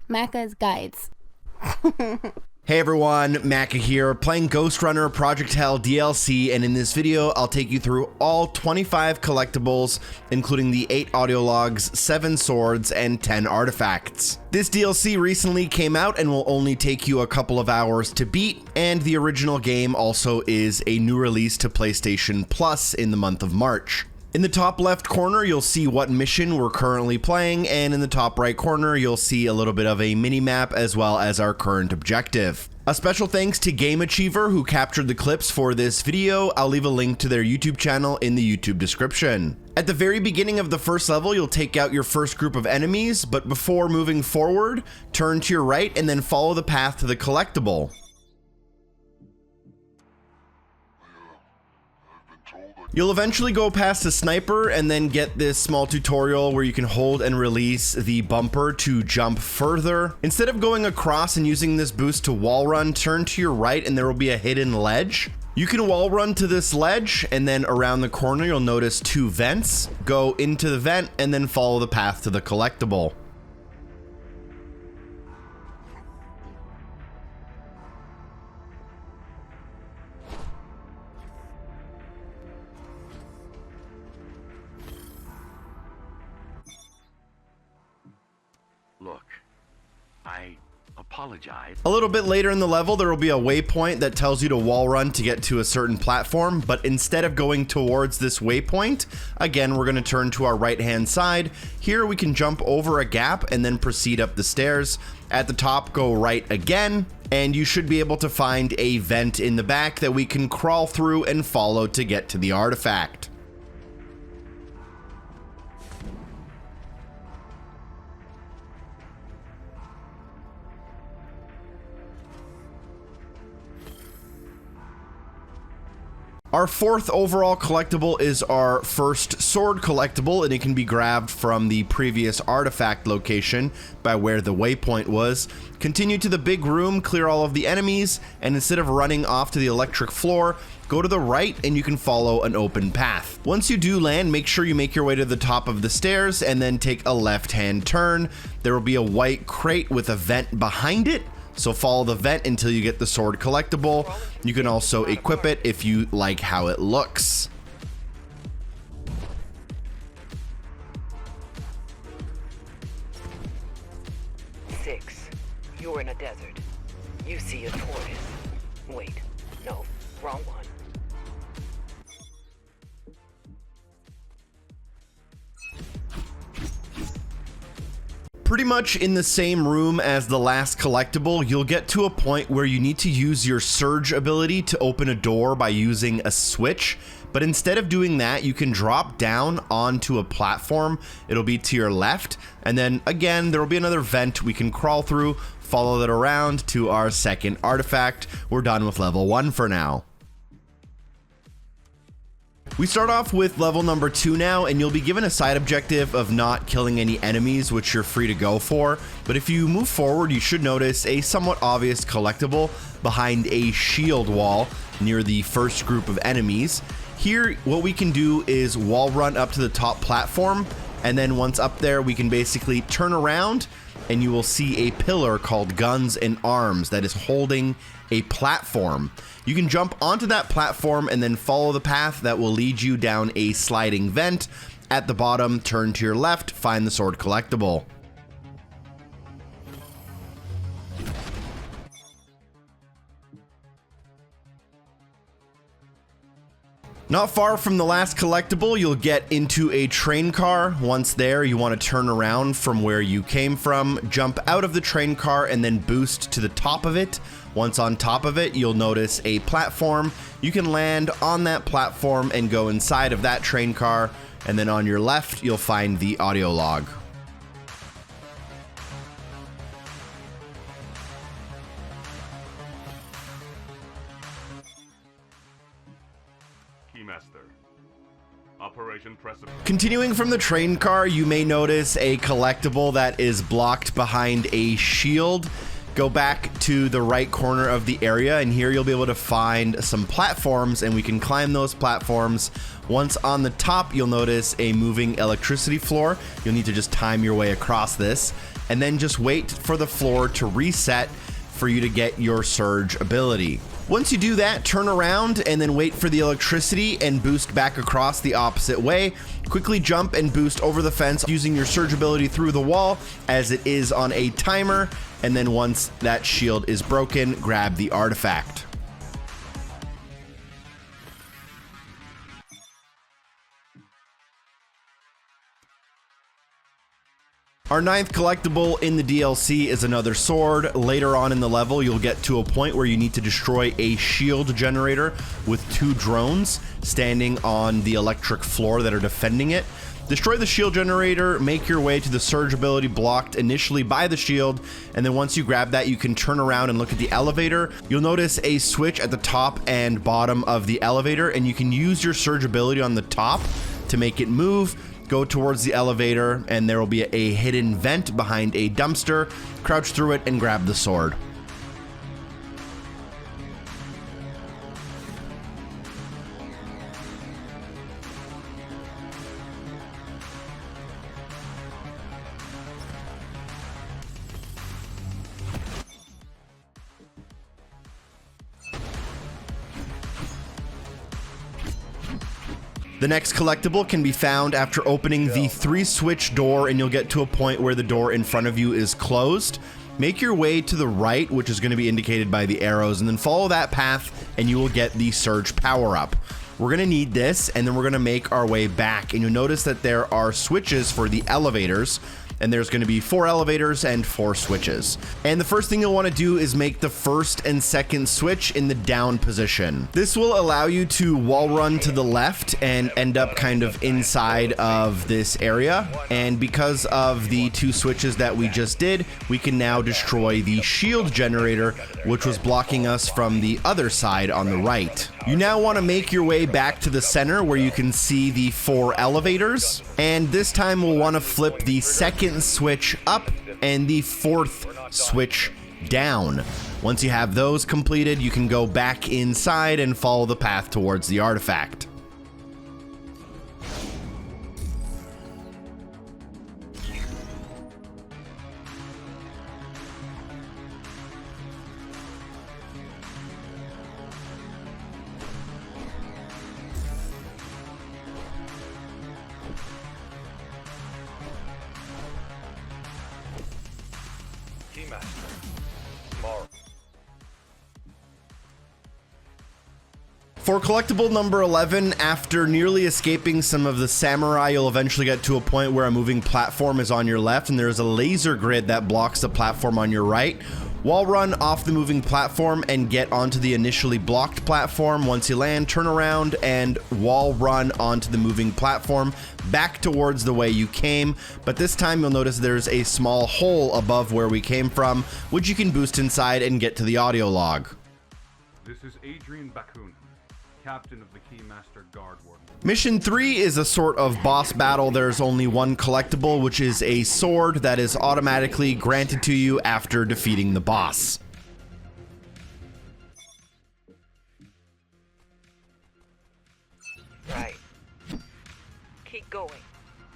Macca's Guides. Hey everyone, Macca here, playing Ghostrunner Project Hell DLC, and in this video I'll take you through all 25 collectibles, including the 8 audio logs, 7 swords, and 10 artifacts. This DLC recently came out and will only take you a couple of hours to beat, and the original game also is a new release to PlayStation Plus in the month of March. In the top left corner, you'll see what mission we're currently playing, and in the top right corner, you'll see a little bit of a mini-map as well as our current objective. A special thanks to Game Achiever who captured the clips for this video. I'll leave a link to their YouTube channel in the YouTube description. At the very beginning of the first level, you'll take out your first group of enemies, but before moving forward, turn to your right and then follow the path to the collectible. You'll eventually go past a sniper and then get this small tutorial where you can hold and release the bumper to jump further. Instead of going across and using this boost to wall run, turn to your right and there will be a hidden ledge. You can wall run to this ledge and then around the corner you'll notice 2 vents. Go into the vent and then follow the path to the collectible. Look, I apologize. A little bit later in the level, there will be a waypoint that tells you to wall run to get to a certain platform, but instead of going towards this waypoint, again, we're going to turn to our right-hand side. Here we can jump over a gap and then proceed up the stairs. At the top, go right again, and you should be able to find a vent in the back that we can crawl through and follow to get to the artifact. Our fourth overall collectible is our first sword collectible, and it can be grabbed from the previous artifact location by where the waypoint was. Continue to the big room, clear all of the enemies, and instead of running off to the electric floor, go to the right and you can follow an open path. Once you do land, make sure you make your way to the top of the stairs and then take a left-hand turn. There will be a white crate with a vent behind it. So follow the vent until you get the sword collectible. You can also equip it if you like how it looks. Xix, you're in a desert. You see a tortoise. Wait, no, wrong one. Pretty much in the same room as the last collectible, you'll get to a point where you need to use your surge ability to open a door by using a switch. But instead of doing that, you can drop down onto a platform. It'll be to your left. And then again, there will be another vent we can crawl through, follow that around to our second artifact. We're done with level 1 for now. We start off with level number 2 now, and you'll be given a side objective of not killing any enemies, which you're free to go for. But if you move forward, you should notice a somewhat obvious collectible behind a shield wall near the first group of enemies. Here, what we can do is wall run up to the top platform, and then once up there, we can basically turn around and you will see a pillar called Guns and Arms that is holding a platform. You can jump onto that platform and then follow the path that will lead you down a sliding vent. At the bottom, turn to your left, find the sword collectible. Not far from the last collectible, you'll get into a train car. Once there, you want to turn around from where you came from, jump out of the train car, and then boost to the top of it. Once on top of it, you'll notice a platform. You can land on that platform and go inside of that train car, and then on your left, you'll find the audio log. Continuing from the train car, you may notice a collectible that is blocked behind a shield. Go back to the right corner of the area, and here you'll be able to find some platforms, and we can climb those platforms. Once on the top, you'll notice a moving electricity floor. You'll need to just time your way across this. and then just wait for the floor to reset for you to get your surge ability. Once you do that, turn around and then wait for the electricity and boost back across the opposite way. Quickly jump and boost over the fence using your surge ability through the wall as it is on a timer, and then once that shield is broken, grab the artifact. Our 9th collectible in the DLC is another sword. Later on in the level, you'll get to a point where you need to destroy a shield generator with 2 drones standing on the electric floor that are defending it. Destroy the shield generator, make your way to the surge ability blocked initially by the shield, and then once you grab that, you can turn around and look at the elevator. You'll notice a switch at the top and bottom of the elevator, and you can use your surge ability on the top to make it move. Go towards the elevator, and there will be a hidden vent behind a dumpster. Crouch through it and grab the sword. The next collectible can be found after opening the 3-switch door, and you'll get to a point where the door in front of you is closed. Make your way to the right, which is going to be indicated by the arrows, and then follow that path and you will get the surge power-up. We're going to need this, and then we're going to make our way back, and you'll notice that there are switches for the elevators, and there's going to be 4 elevators and 4 switches. And the first thing you'll want to do is make the 1st and 2nd switch in the down position. This will allow you to wall run to the left and end up kind of inside of this area. And because of the 2 switches that we just did, we can now destroy the shield generator, which was blocking us from the other side on the right. You now want to make your way back to the center where you can see the 4 elevators. And this time we'll want to flip the 2nd switch up and the 4th switch down. Once you have those completed, you can go back inside and follow the path towards the artifact. For collectible number 11, after nearly escaping some of the samurai, you'll eventually get to a point where a moving platform is on your left and there's a laser grid that blocks the platform on your right. Wall run off the moving platform and get onto the initially blocked platform. Once you land, turn around and wall run onto the moving platform back towards the way you came, but this time you'll notice there's a small hole above where we came from, which you can boost inside and get to the audio log. This is Adrian Baton, Captain of the Keymaster Guard Warden. Mission 3 is a sort of boss battle. There's only one collectible, which is a sword that is automatically granted to you after defeating the boss. Right. Keep going.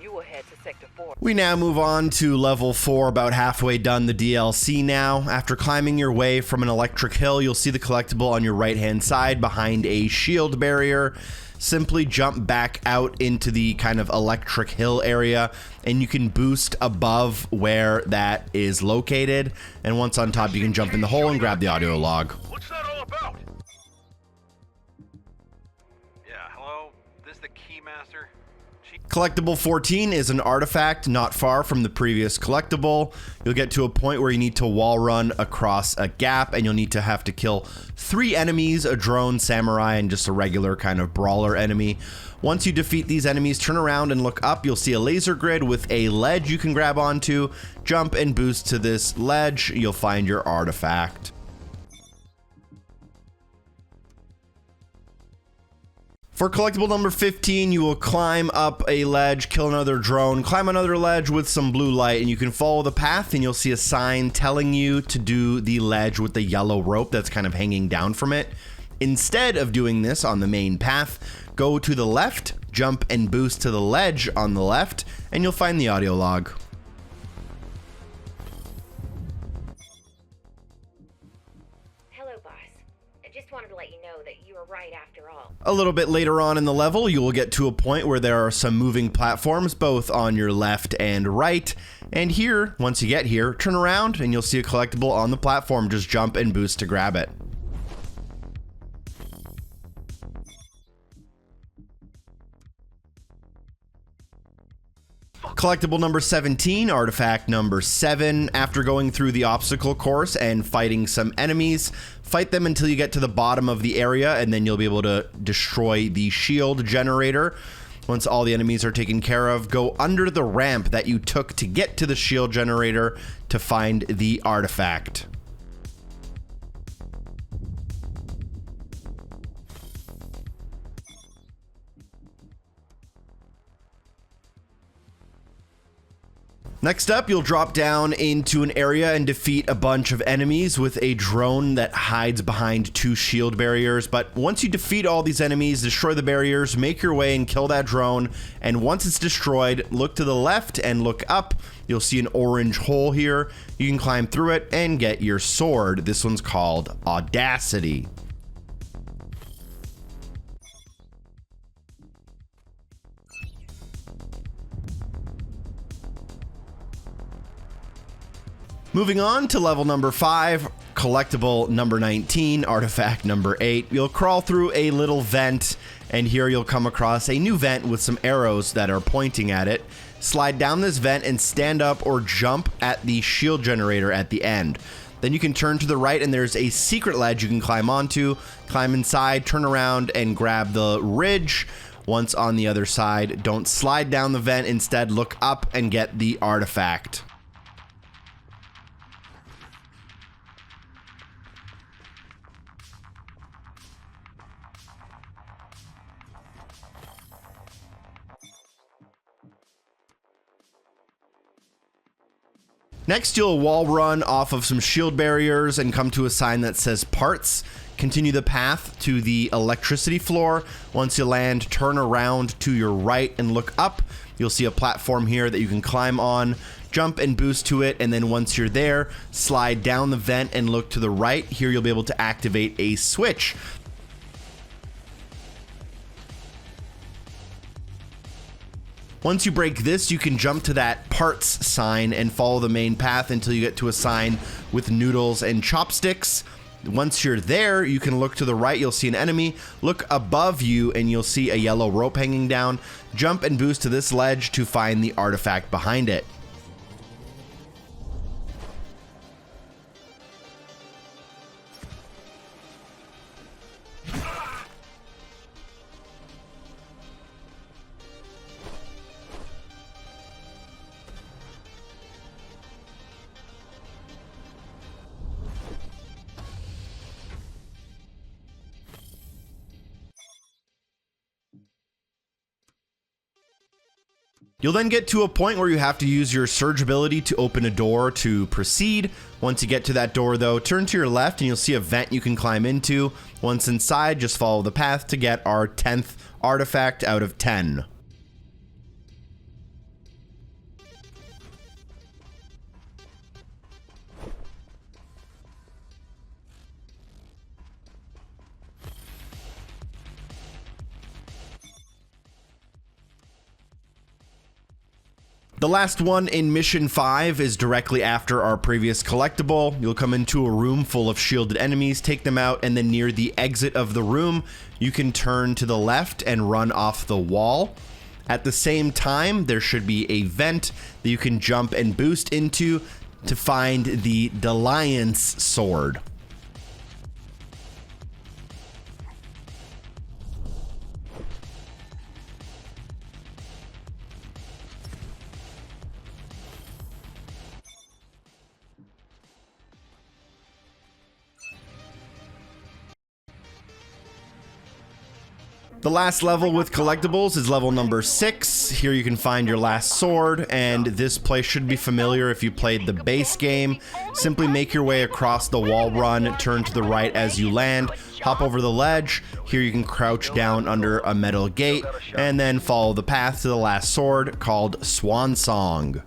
You will head to Sector 4. We now move on to level 4, about halfway done the DLC now. After climbing your way from an electric hill, you'll see the collectible on your right-hand side behind a shield barrier. Simply jump back out into the kind of electric hill area, and you can boost above where that is located. And once on top, you can jump in the hole and grab the audio log. What's that all about? Yeah, hello? This the Keymaster? Collectible 14 is an artifact not far from the previous collectible. You'll get to a point where you need to wall run across a gap, and you'll need to have to kill 3 enemies, a drone, samurai, and just a regular kind of brawler enemy. Once you defeat these enemies, turn around and look up. You'll see a laser grid with a ledge you can grab onto. Jump and boost to this ledge. You'll find your artifact. For collectible number 15, you will climb up a ledge, kill another drone, climb another ledge with some blue light, and you can follow the path and you'll see a sign telling you to do the ledge with the yellow rope that's kind of hanging down from it. Instead of doing this on the main path, go to the left, jump and boost to the ledge on the left, and you'll find the audio log. just wanted to let you know that you were right after all. A little bit later on in the level, you will get to a point where there are some moving platforms both on your left and right. And here, once you get here, turn around and you'll see a collectible on the platform. Just jump and boost to grab it. Collectible number 17, artifact number 7. After going through the obstacle course and fighting some enemies, fight them until you get to the bottom of the area, and then you'll be able to destroy the shield generator. Once all the enemies are taken care of, go under the ramp that you took to get to the shield generator to find the artifact. Next up, you'll drop down into an area and defeat a bunch of enemies with a drone that hides behind 2 shield barriers. But once you defeat all these enemies, destroy the barriers, make your way and kill that drone. And once it's destroyed, look to the left and look up. You'll see an orange hole here. You can climb through it and get your sword. This one's called Audacity. Moving on to level number 5, collectible number 19, artifact number 8. You'll crawl through a little vent, and here you'll come across a new vent with some arrows that are pointing at it. Slide down this vent and stand up or jump at the shield generator at the end. Then you can turn to the right and there's a secret ledge you can climb onto. Climb inside, turn around and grab the ridge. Once on the other side, don't slide down the vent, instead look up and get the artifact. Next, you'll wall run off of some shield barriers and come to a sign that says parts. Continue the path to the electricity floor. Once you land, turn around to your right and look up. You'll see a platform here that you can climb on. Jump and boost to it, and then once you're there, slide down the vent and look to the right. Here you'll be able to activate a switch. Once you break this, you can jump to that parts sign and follow the main path until you get to a sign with noodles and chopsticks. Once you're there, you can look to the right, you'll see an enemy. Look above you and you'll see a yellow rope hanging down. Jump and boost to this ledge to find the artifact behind it. You'll then get to a point where you have to use your surge ability to open a door to proceed. Once you get to that door though, turn to your left and you'll see a vent you can climb into. Once inside, just follow the path to get our 10th artifact out of 10. The last one in Mission 5 is directly after our previous collectible. You'll come into a room full of shielded enemies, take them out, and then near the exit of the room, you can turn to the left and run off the wall. At the same time, there should be a vent that you can jump and boost into to find the Dalliance sword. The last level with collectibles is level number 6. Here you can find your last sword, and this place should be familiar if you played the base game. Simply make your way across the wall run, turn to the right as you land, hop over the ledge. Here you can crouch down under a metal gate, and then follow the path to the last sword called Swan Song.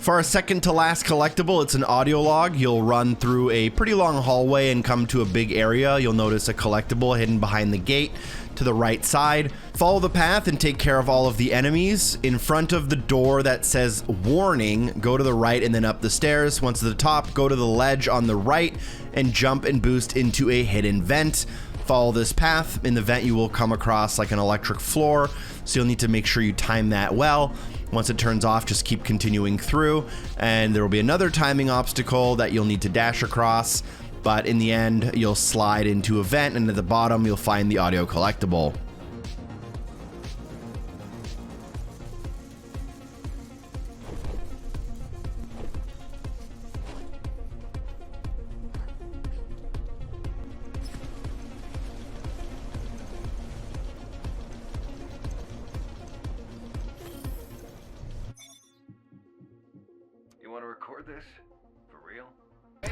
For our second to last collectible, it's an audio log. You'll run through a pretty long hallway and come to a big area. You'll notice a collectible hidden behind the gate to the right side. Follow the path and take care of all of the enemies. In front of the door that says warning, go to the right and then up the stairs. Once at the top, go to the ledge on the right and jump and boost into a hidden vent. Follow this path. In the vent, you will come across like an electric floor, so you'll need to make sure you time that well. Once it turns off, just keep continuing through, and there will be another timing obstacle that you'll need to dash across, but in the end, you'll slide into a vent, and at the bottom, you'll find the audio collectible. You want to record this? For real?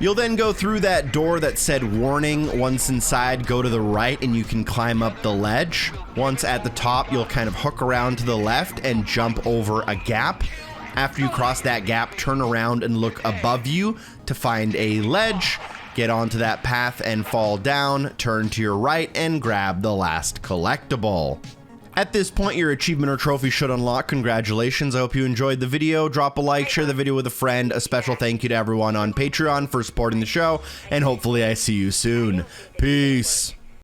You'll then go through that door that said warning. Once inside, go to the right and you can climb up the ledge. Once at the top, you'll kind of hook around to the left and jump over a gap. After you cross that gap, turn around and look above you to find a ledge. Get onto that path and fall down, turn to your right and grab the last collectible. At this point, your achievement or trophy should unlock. Congratulations. I hope you enjoyed the video. Drop a like, share the video with a friend. A special thank you to everyone on Patreon for supporting the show, and hopefully I see you soon. Peace.